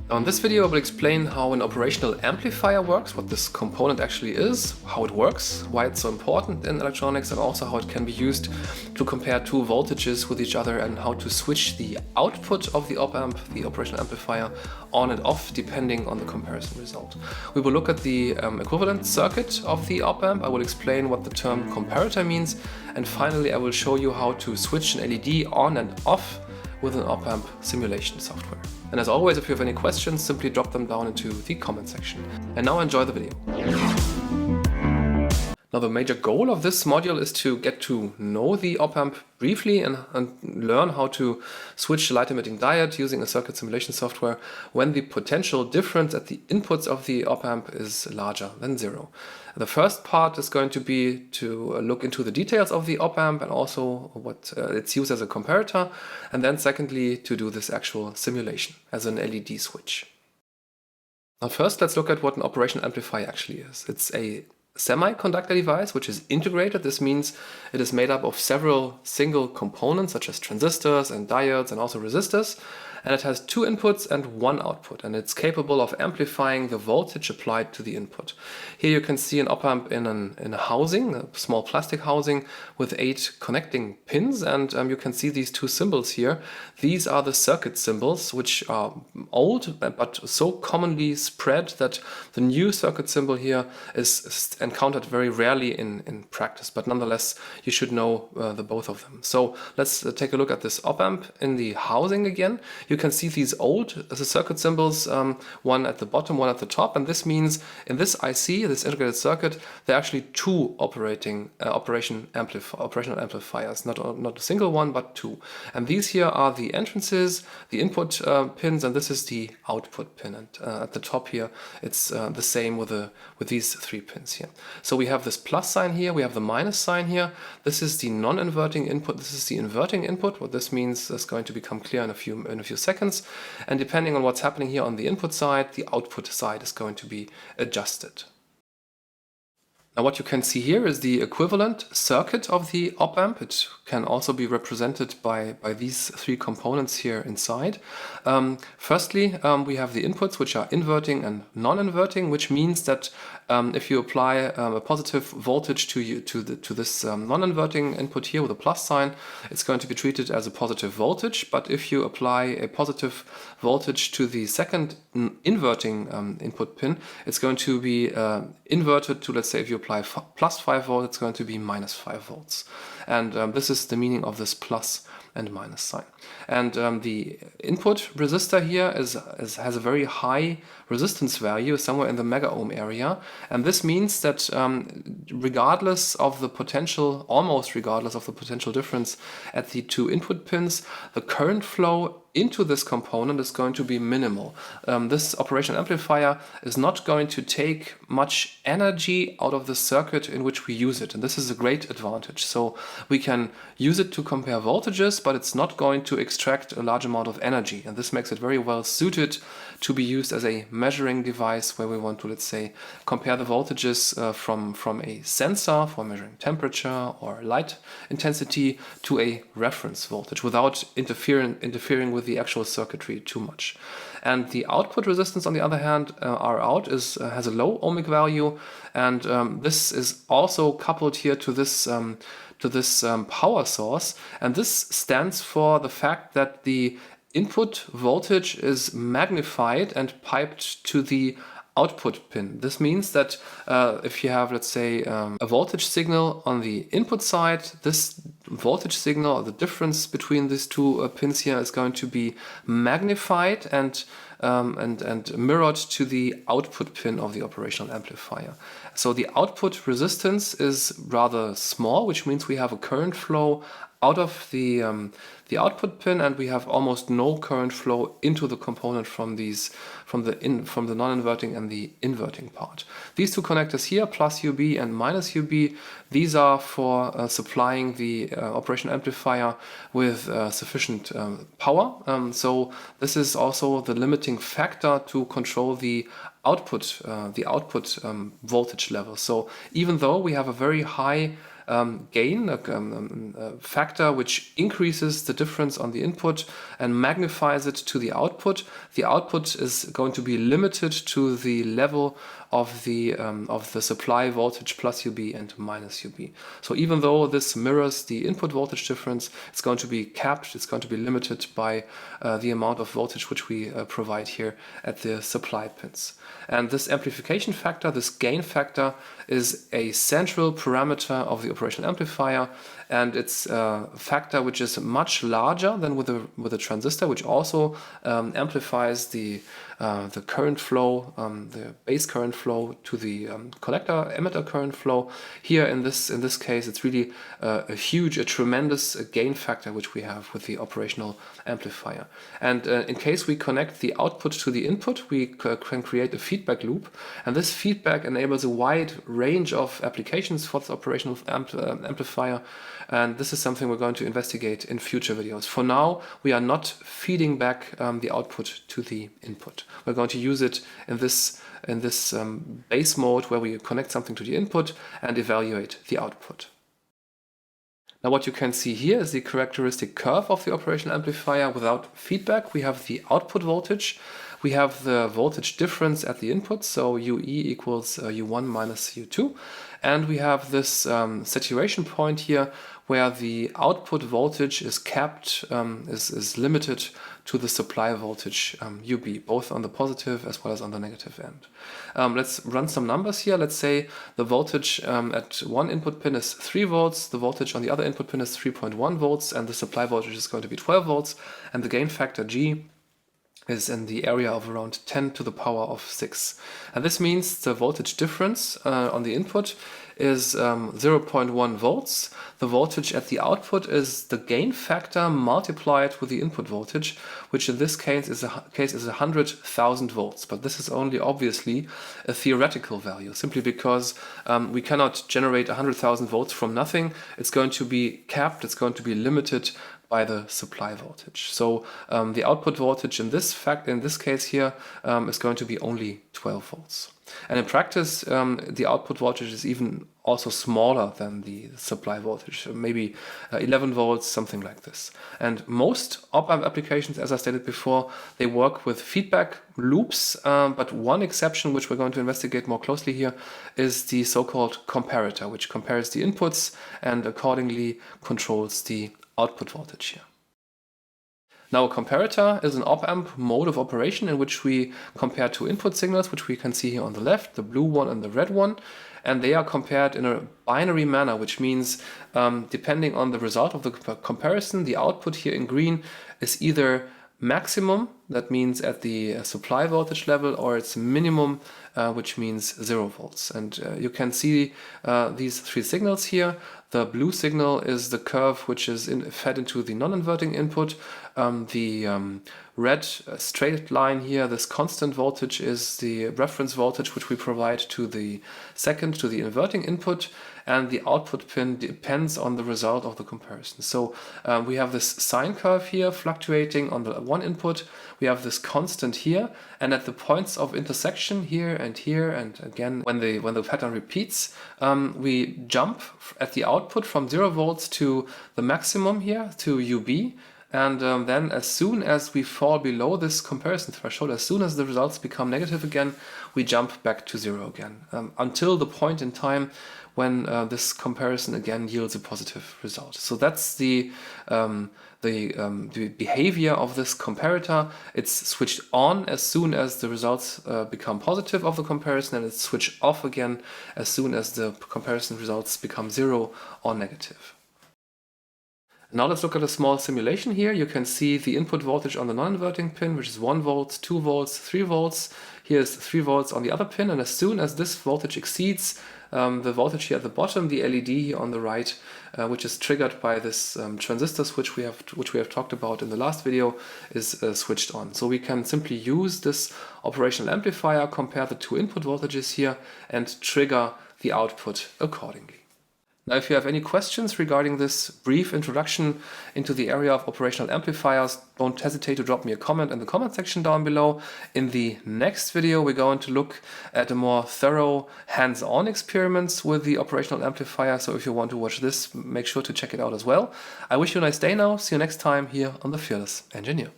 Now in this video I will explain how an operational amplifier works, what this component actually is, how it works, why it's so important in electronics, and also how it can be used to compare two voltages with each other and how to switch the output of the op-amp, the operational amplifier, on and off depending on the comparison result. We will look at the equivalent circuit of the op-amp, I will explain what the term comparator means, and finally I will show you how to switch an LED on and off with an op-amp simulation software. And as always, if you have any questions, simply drop them down into the comment section. And now enjoy the video. Now the major goal of this module is to get to know the op-amp briefly and learn how to switch the light emitting diode using a circuit simulation software when the potential difference at the inputs of the op-amp is larger than 0. The first part is going to be to look into the details of the op-amp and also what it's used as a comparator, and then secondly to do this actual simulation as an LED switch. Now first let's look at what an operational amplifier actually is. It's a semiconductor device which is integrated. This means it is made up of several single components such as transistors and diodes and also resistors, and it has two inputs and one output, and it's capable of amplifying the voltage applied to the input. Here you can see an op-amp in a housing, a small plastic housing with 8 connecting pins, and you can see these two symbols here. These are the circuit symbols, which are old but so commonly spread that the new circuit symbol here is encountered very rarely in practice, but nonetheless you should know the both of them. So let's take a look at this op-amp in the housing again. You can see these old circuit symbols, one at the bottom, one at the top, and this means in this IC, this integrated circuit, there are actually two operational amplifiers, not a single one, but two. And these here are the entrances, the input pins, and this is the output pin. And at the top here, it's the same with these 3 pins here. So we have this plus sign here, we have the minus sign here. This is the non-inverting input, this is the inverting input. What this means is going to become clear in a few seconds. And depending on what's happening here on the input side, the output side is going to be adjusted. Now what you can see here is the equivalent circuit of the op-amp. It can also be represented by these 3 components here inside. Firstly, we have the inputs, which are inverting and non-inverting, which means that if you apply a positive voltage to this non-inverting input here with a plus sign, it's going to be treated as a positive voltage. But if you apply a positive voltage to the second inverting input pin, it's going to be inverted to, let's say, if you apply plus 5 volts, it's going to be minus 5 volts. And this is the meaning of this plus and minus sign. And the input resistor here has a very high resistance value, somewhere in the mega ohm area. And this means that regardless of the potential, almost regardless of the potential difference at the 2 input pins, the current flow into this component is going to be minimal. This operational amplifier is not going to take much energy out of the circuit in which we use it, and this is a great advantage. So we can use it to compare voltages, but it's not going to extract a large amount of energy, and this makes it very well suited to be used as a measuring device where we want to, let's say, compare the voltages from a sensor for measuring temperature or light intensity to a reference voltage without interfering with the actual circuitry too much. And the output resistance, on the other hand, Rout, has a low ohmic value, and this is also coupled here to this power source, and this stands for the fact that the input voltage is magnified and piped to the output pin. This means that if you have, let's say, a voltage signal on the input side, this voltage signal, or the difference between these 2 pins here, is going to be magnified and mirrored to the output pin of the operational amplifier. So the output resistance is rather small, which means we have a current flow out of the output pin, and we have almost no current flow into the component from the non-inverting and the inverting part. These 2 connectors here, plus UB and minus UB, these are for supplying the operational amplifier with sufficient power. So this is also the limiting factor to control the output voltage level. So even though we have a very high gain, a factor which increases the difference on the input and magnifies it to the output. The output is going to be limited to the level of the supply voltage plus UB and minus UB. So even though this mirrors the input voltage difference, it's going to be capped, it's going to be limited by the amount of voltage which we provide here at the supply pins. And this amplification factor, this gain factor, is a central parameter of the operational amplifier, and it's a factor which is much larger than with a transistor, which also amplifies the current flow, the base current flow to the collector emitter current flow. Here in this case, it's really a tremendous gain factor which we have with the operational amplifier. And in case we connect the output to the input, we can create a feedback loop, and this feedback enables a wide range of applications for this operational amplifier. And this is something we're going to investigate in future videos. For now, we are not feeding back the output to the input. We're going to use it in this base mode where we connect something to the input and evaluate the output. Now what you can see here is the characteristic curve of the operational amplifier without feedback. We have the output voltage. We have the voltage difference at the input, so UE equals U1 minus U2. And we have this saturation point here where the output voltage is capped, is limited to the supply voltage UB, both on the positive as well as on the negative end. Let's run some numbers here. Let's say the voltage at one input pin is 3 volts, the voltage on the other input pin is 3.1 volts, and the supply voltage is going to be 12 volts, and the gain factor G is in the area of around 10 to the power of 6. And this means the voltage difference on the input is 0.1 volts. The voltage at the output is the gain factor multiplied with the input voltage, which in this case is 100,000 volts. But this is only obviously a theoretical value, simply because we cannot generate 100,000 volts from nothing. It's going to be capped, it's going to be limited by the supply voltage. So the output voltage in this case here is going to be only 12 volts. And in practice, the output voltage is even also smaller than the supply voltage, maybe 11 volts, something like this. And most OpAmp applications, as I stated before, they work with feedback loops, but one exception, which we're going to investigate more closely here, is the so-called comparator, which compares the inputs and accordingly controls the output voltage here. Now a comparator is an OpAmp mode of operation in which we compare two input signals, which we can see here on the left, the blue one and the red one, and they are compared in a binary manner, which means depending on the result of the comparison, the output here in green is either maximum, that means at the supply voltage level, or it's minimum, which means 0 volts. And you can see these three signals here. The blue signal is the curve which is fed into the non-inverting input. The red straight line here, this constant voltage, is the reference voltage which we provide to the inverting input, and the output pin depends on the result of the comparison. So we have this sine curve here fluctuating on the one input, we have this constant here, and at the points of intersection here, and again when the pattern repeats, we jump at the output from 0 volts to the maximum here, to UB. And then as soon as we fall below this comparison threshold, as soon as the results become negative again, we jump back to 0 again, until the point in time when this comparison again yields a positive result. So that's the behavior of this comparator. It's switched on as soon as the results become positive of the comparison, and it's switched off again as soon as the comparison results become 0 or negative. Now let's look at a small simulation here. You can see the input voltage on the non-inverting pin, which is 1 volt, 2 volts, 3 volts. Here's 3 volts on the other pin, and as soon as this voltage exceeds the voltage here at the bottom, the LED here on the right, which is triggered by this transistor switch which we have talked about in the last video, is switched on. So we can simply use this operational amplifier, compare the two input voltages here, and trigger the output accordingly. Now, if you have any questions regarding this brief introduction into the area of operational amplifiers, don't hesitate to drop me a comment in the comment section down below. In the next video, we're going to look at a more thorough hands-on experiments with the operational amplifier. So if you want to watch this, make sure to check it out as well. I wish you a nice day now. See you next time here on The Fearless Engineer.